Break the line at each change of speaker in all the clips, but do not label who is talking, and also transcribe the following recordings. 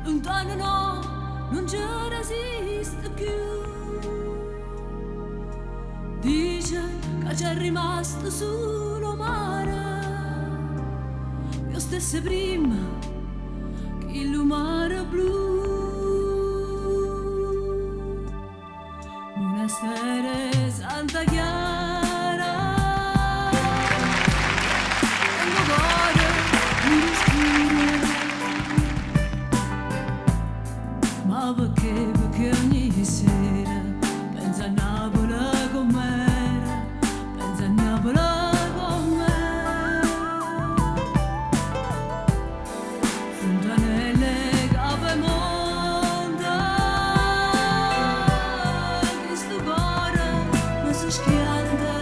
lontano no, non ci resiste più. Dice che c'è rimasto solo mare, io stesse prima che il mare blu. Monastero Santa Chiara, tengo cuore in scuro, ma perché ogni sera penso a Napoli com'era, penso a Napoli com'era, fontanelle capemonte, che sto cuore mi si schianta,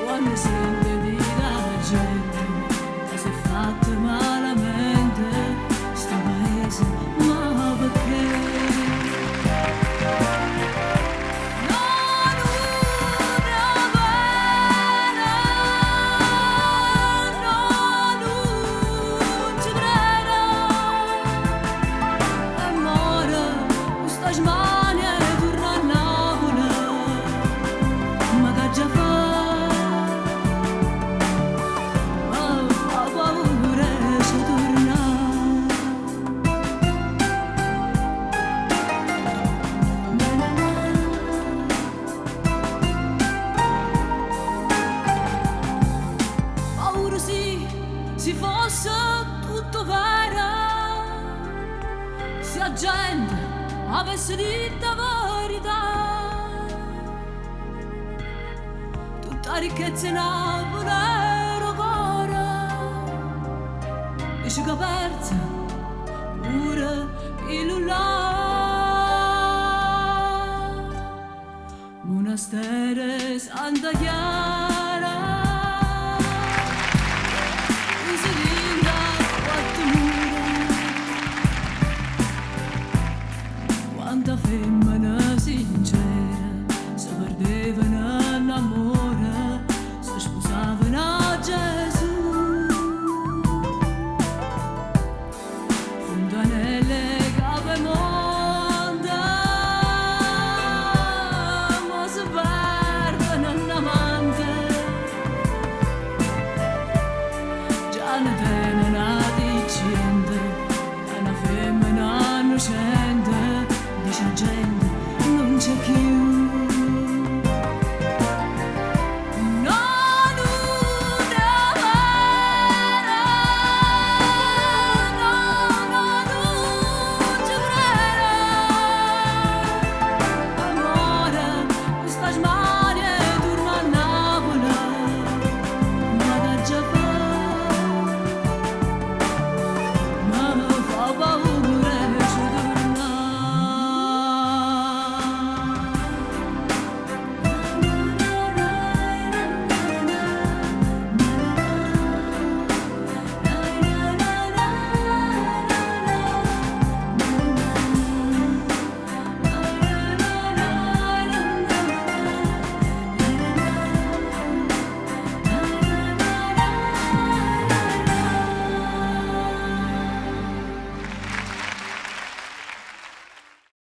quando sente di la gente che si è fatta malamente, sto paese, ma perché? Si fosse tutto vero, se la gente avesse detto la verità, tutta ricchezza in Napoli era cuore, e ci caperza pure il là. Monastero Santa Chiara,